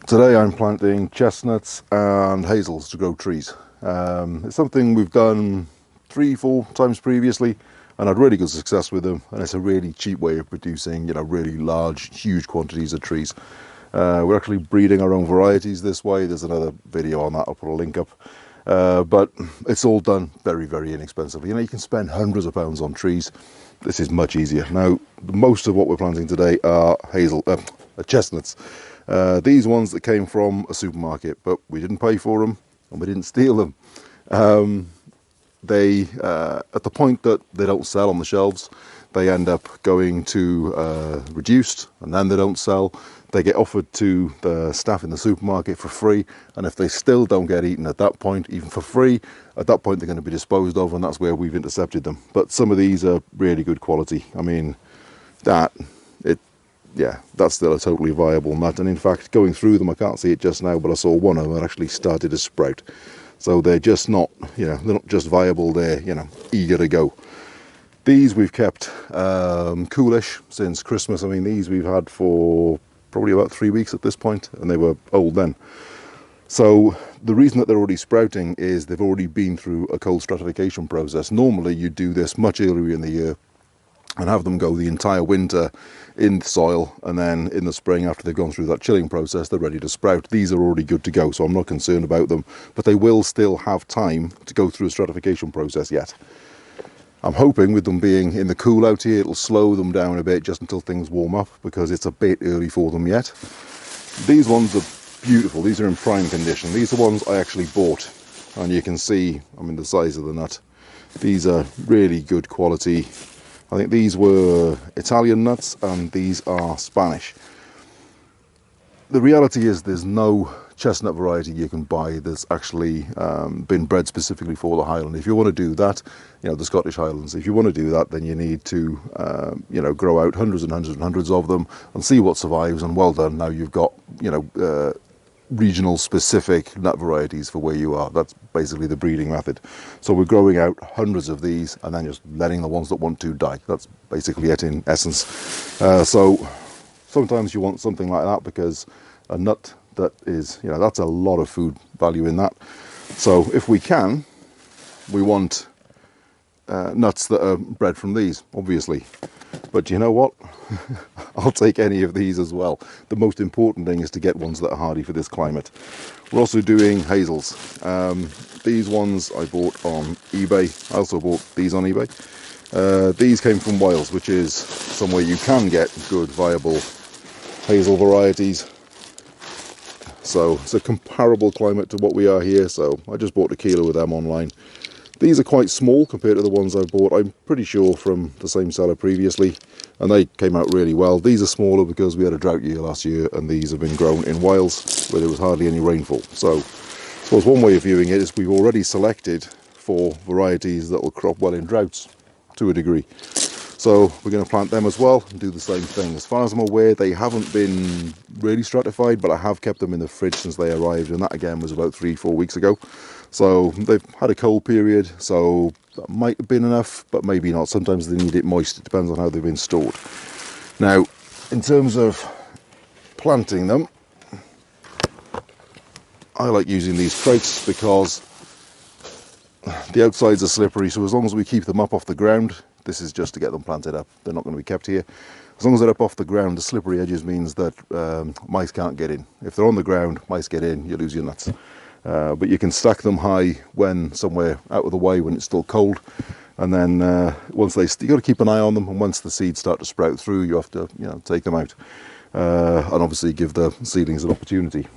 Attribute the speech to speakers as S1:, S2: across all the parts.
S1: Today I'm planting chestnuts and hazels to grow trees. It's something we've done 3-4 times previously and had really good success with them, and it's a really cheap way of producing, really large, huge quantities of trees. We're actually breeding our own varieties this way. There's another video on that, I'll put a link up. But it's all done very, very inexpensively. You can spend hundreds of pounds on trees. This is much easier. Now, most of what we're planting today are chestnuts. These ones that came from a supermarket, but we didn't pay for them and we didn't steal them. At the point that they don't sell on the shelves, they end up going to reduced, and then they don't sell. They get offered to the staff in the supermarket for free, and if they still don't get eaten at that point, even for free, at that point they're going to be disposed of, and that's where we've intercepted them. But some of these are really good quality. I mean, that's still a totally viable nut, and in fact, going through them, I can't see it just now, but I saw one of them that actually started to sprout. So they're just not, they're not just viable, they're, eager to go. These we've kept coolish since Christmas. I mean, these we've had for probably about 3 weeks at this point, and they were old then. So the reason that they're already sprouting is they've already been through a cold stratification process. Normally you do this much earlier in the year and have them go the entire winter in the soil, and then in the spring, after they've gone through that chilling process, they're ready to sprout. These are already good to go, so I'm not concerned about them, but they will still have time to go through a stratification process yet. I'm hoping with them being in the cool out here, it'll slow them down a bit just until things warm up, because it's a bit early for them yet. These ones are beautiful. These are in prime condition. These are ones I actually bought, and you can see, the size of the nut. These are really good quality. I think these were Italian nuts and these are Spanish. The reality is there's no chestnut variety you can buy that's actually been bred specifically for the Highland. If you want to do that, the Scottish Highlands, if you want to do that, then you need to, grow out hundreds and hundreds and hundreds of them and see what survives, and well done. Now you've got, regional specific nut varieties for where you are. That's basically the breeding method. So we're growing out hundreds of these and then just letting the ones that want to die. That's basically it in essence. So sometimes you want something like that, because a nut that is, that's a lot of food value in that. So if we can, we want nuts that are bred from these, obviously. But you know what? I'll take any of these as well. The most important thing is to get ones that are hardy for this climate. We're also doing hazels. These ones I bought on eBay. I also bought these on eBay. These came from Wales, which is somewhere you can get good, viable hazel varieties. So it's a comparable climate to what we are here. So I just bought a kilo of them online. These are quite small compared to the ones I bought, I'm pretty sure, from the same seller previously, and they came out really well. These are smaller because we had a drought year last year, and these have been grown in Wales where there was hardly any rainfall. So I suppose one way of viewing it is we've already selected for varieties that will crop well in droughts to a degree. So we're going to plant them as well and do the same thing. As far as I'm aware, they haven't been really stratified, but I have kept them in the fridge since they arrived, and that again was about 3-4 weeks ago. So they've had a cold period, so that might have been enough, but maybe not. Sometimes they need it moist. It depends on how they've been stored. Now, in terms of planting them, I like using these crates because the outsides are slippery, so as long as we keep them up off the ground, this is just to get them planted up. They're not going to be kept here. As long as they're up off the ground, the slippery edges means that mice can't get in. If they're on the ground, mice get in, you lose your nuts. But you can stack them high when somewhere out of the way when it's still cold, and then once you got to keep an eye on them, and once the seeds start to sprout through, you have to take them out and obviously give the seedlings an opportunity.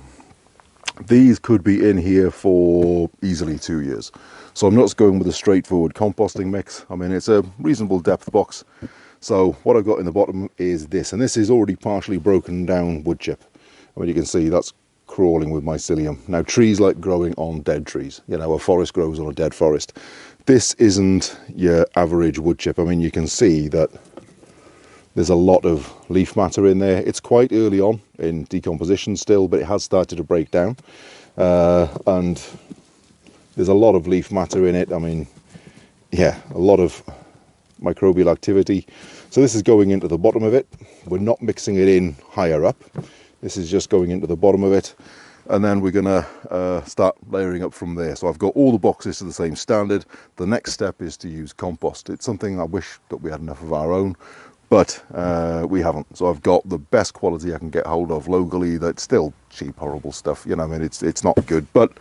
S1: These could be in here for easily 2 years, so I'm not just going with a straightforward composting mix. It's a reasonable depth box. So what I've got in the bottom is this, and this is already partially broken down wood chip. You can see that's crawling with mycelium. Now, trees like growing on dead trees. A forest grows on a dead forest. This isn't your average wood chip. You can see that there's a lot of leaf matter in there. It's quite early on in decomposition still, but it has started to break down. And there's a lot of leaf matter in it. A lot of microbial activity. So this is going into the bottom of it. We're not mixing it in higher up, This is just going into the bottom of it, and then we're gonna start layering up from there. So I've got all the boxes to the same standard. The next step is to use compost. It's something I wish that we had enough of our own, but we haven't. So I've got the best quality I can get hold of locally. That's still cheap, horrible stuff. You know, I mean, it's not good, but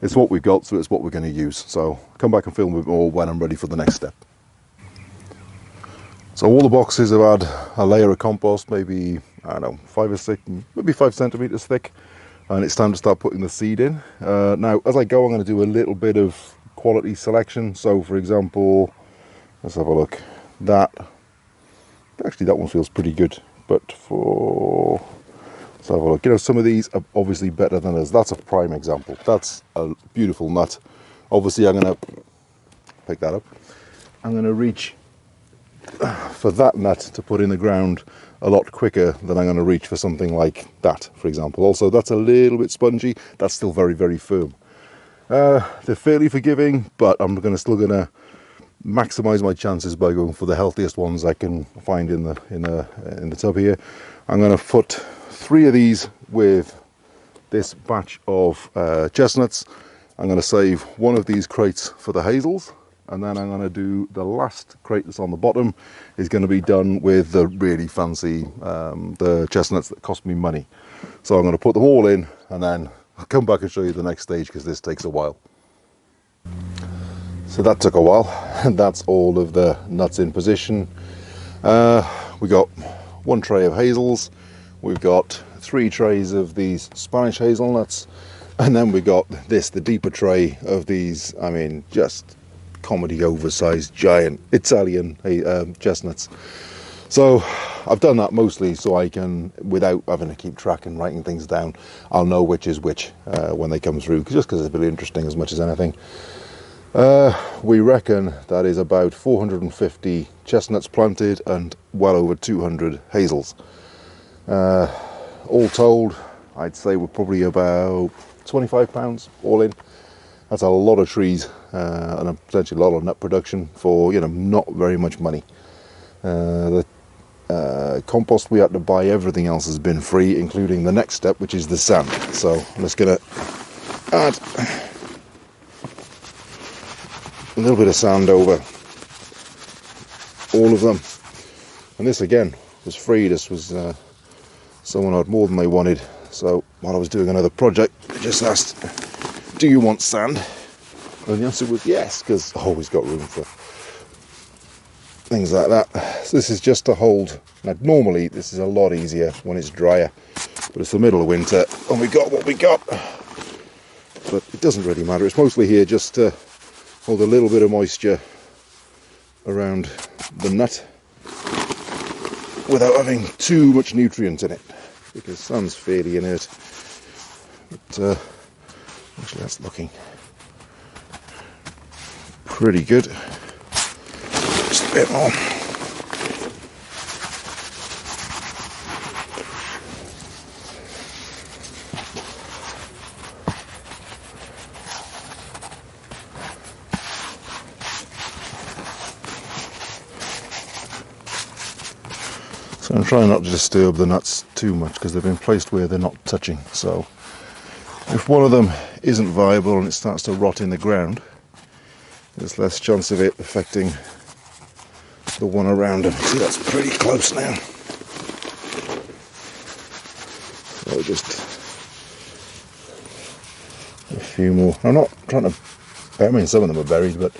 S1: it's what we've got, so it's what we're going to use. So come back and film a bit more when I'm ready for the next step. So all the boxes have had a layer of compost, maybe, I don't know, 5 or 6, maybe 5 centimeters thick, and it's time to start putting the seed in. Now, as I go, I'm going to do a little bit of quality selection. So, for example, let's have a look. Actually, that one feels pretty good, but let's have a look. You know, some of these are obviously better than others. That's a prime example. That's a beautiful nut. Obviously, I'm going to pick that up. I'm going to reach for that nut to put in the ground a lot quicker than I'm going to reach for something like that, for example. Also, that's a little bit spongy. That's still very, very firm. They're fairly forgiving, but I'm still going to maximize my chances by going for the healthiest ones I can find in the tub here. I'm going to put 3 of these with this batch of chestnuts. I'm going to save 1 of these crates for the hazels, and then I'm going to do the last crate that's on the bottom is going to be done with the really fancy the chestnuts that cost me money. So I'm going to put them all in, and then I'll come back and show you the next stage, because this takes a while. So that took a while, and that's all of the nuts in position. We got 1 tray of hazels, we've got 3 trays of these Spanish hazelnuts, and then we got this, the deeper tray of these, I mean, just comedy oversized giant Italian chestnuts. So I've done that mostly so I can, without having to keep track and writing things down, I'll know which is which when they come through, just because it's really interesting as much as anything. We reckon that is about 450 chestnuts planted and well over 200 hazels. All told, I'd say we're probably about 25 pounds all in. That's a lot of trees and potentially a lot of nut production for, you know, not very much money. The compost we had to buy, everything else has been free, including the next step, which is the sand. So I'm just going to add a little bit of sand over all of them, and this again was free. This was someone had more than they wanted, so while I was doing another project I just asked, do you want sand? And the answer was yes, because I always got room for things like that. So this is just to hold. Now normally this is a lot easier when it's drier, but it's the middle of winter and we got what we got, but it doesn't really matter. It's mostly here just to hold a little bit of moisture around the nut without having too much nutrient in it, because sand's fairly inert. But actually that's looking pretty good. Just a bit more. So I'm trying not to disturb the nuts too much because they've been placed where they're not touching. So if one of them isn't viable and it starts to rot in the ground, there's less chance of it affecting the one around them. See, that's pretty close now. So just a few more. I'm not trying to, I mean, some of them are buried, but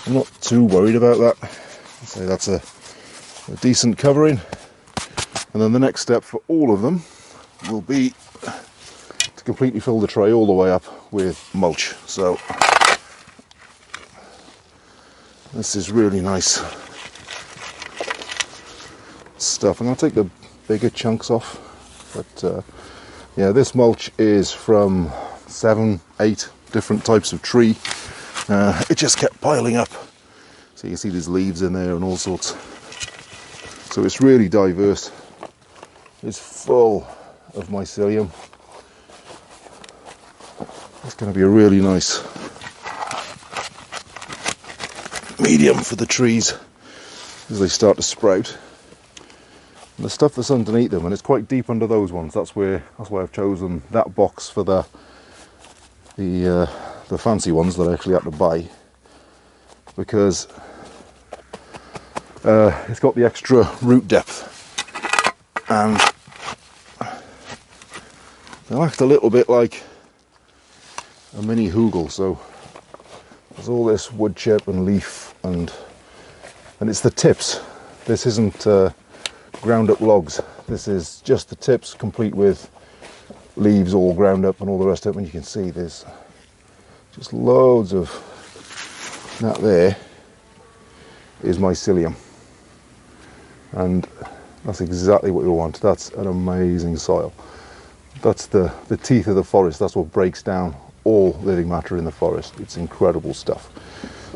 S1: I'm not too worried about that. I'd say that's a decent covering. And then the next step for all of them will be to completely fill the tray all the way up with mulch. So this is really nice stuff. I'm going to take the bigger chunks off, but yeah, this mulch is from 7, 8 different types of tree. It just kept piling up, so you can see there's leaves in there and all sorts, so it's really diverse. It's full of mycelium. It's going to be a really nice medium for the trees as they start to sprout. the stuff that's underneath them, and it's quite deep under those ones. That's why I've chosen that box for the fancy ones that I actually had to buy, because it's got the extra root depth, and they'll act a little bit like a mini hugel. So there's all this wood chip and leaf, and it's the tips. This isn't ground up logs. This is just the tips, complete with leaves all ground up and all the rest of it. And you can see there's just loads of that. There is mycelium, and that's exactly what you want. That's an amazing soil. That's the teeth of the forest. That's what breaks down all living matter in the forest. It's incredible stuff.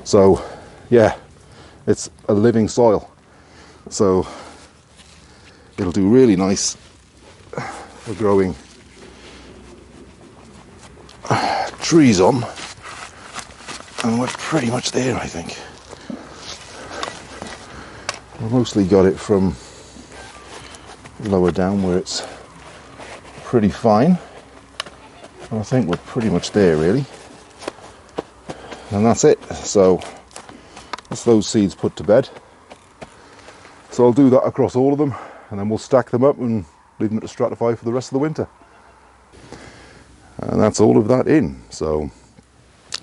S1: So yeah, it's a living soil, so it'll do really nice for growing trees on, and we're pretty much there, I think. I've mostly got it from lower down where it's pretty fine, and I think we're pretty much there really, and that's it. So that's those seeds put to bed. So I'll do that across all of them, and then we'll stack them up and leave them to stratify for the rest of the winter. And that's all of that in. So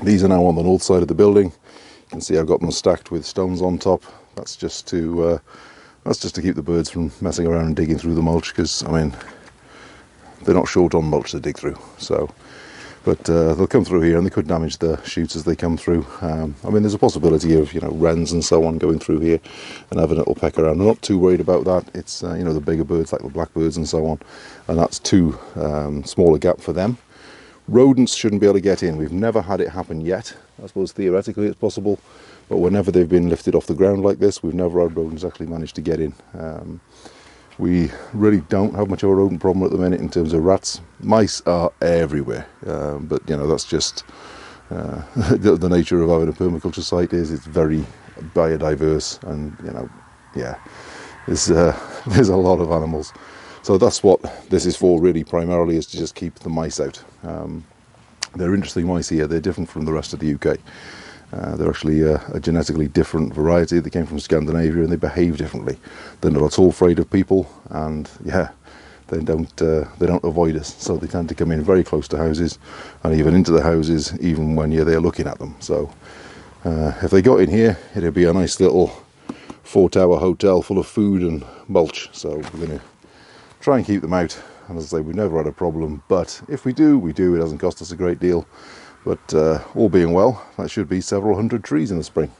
S1: these are now on the north side of the building. You can see I've got them stacked with stones on top. That's just to keep the birds from messing around and digging through the mulch, because I mean, they're not short on mulch to dig through. So, but they'll come through here, and they could damage the shoots as they come through. I mean, there's a possibility of, you know, wrens and so on going through here and having a little peck around. I'm not too worried about that. It's you know, the bigger birds like the blackbirds and so on, and that's too small a gap for them. Rodents shouldn't be able to get in. We've never had it happen yet. I suppose theoretically it's possible, but whenever they've been lifted off the ground like this, we've never had rodents actually manage to get in. We really don't have much of a rodent problem at the minute in terms of rats. Mice are everywhere, but you know, that's just the nature of having a permaculture site. Is it's very biodiverse, and you know, yeah, there's a lot of animals. So that's what this is for really, primarily, is to just keep the mice out. They're interesting mice here. They're different from the rest of the UK. They're actually a genetically different variety. They came from Scandinavia, and they behave differently. They're not at all afraid of people, and yeah, they don't avoid us. So they tend to come in very close to houses, and even into the houses, even when you're there looking at them. So if they got in here, it'd be a nice little 4-tower hotel full of food and mulch. So we're going to try and keep them out. And as I say, we've never had a problem, but if we do, we do. It doesn't cost us a great deal. But all being well, that should be several hundred trees in the spring.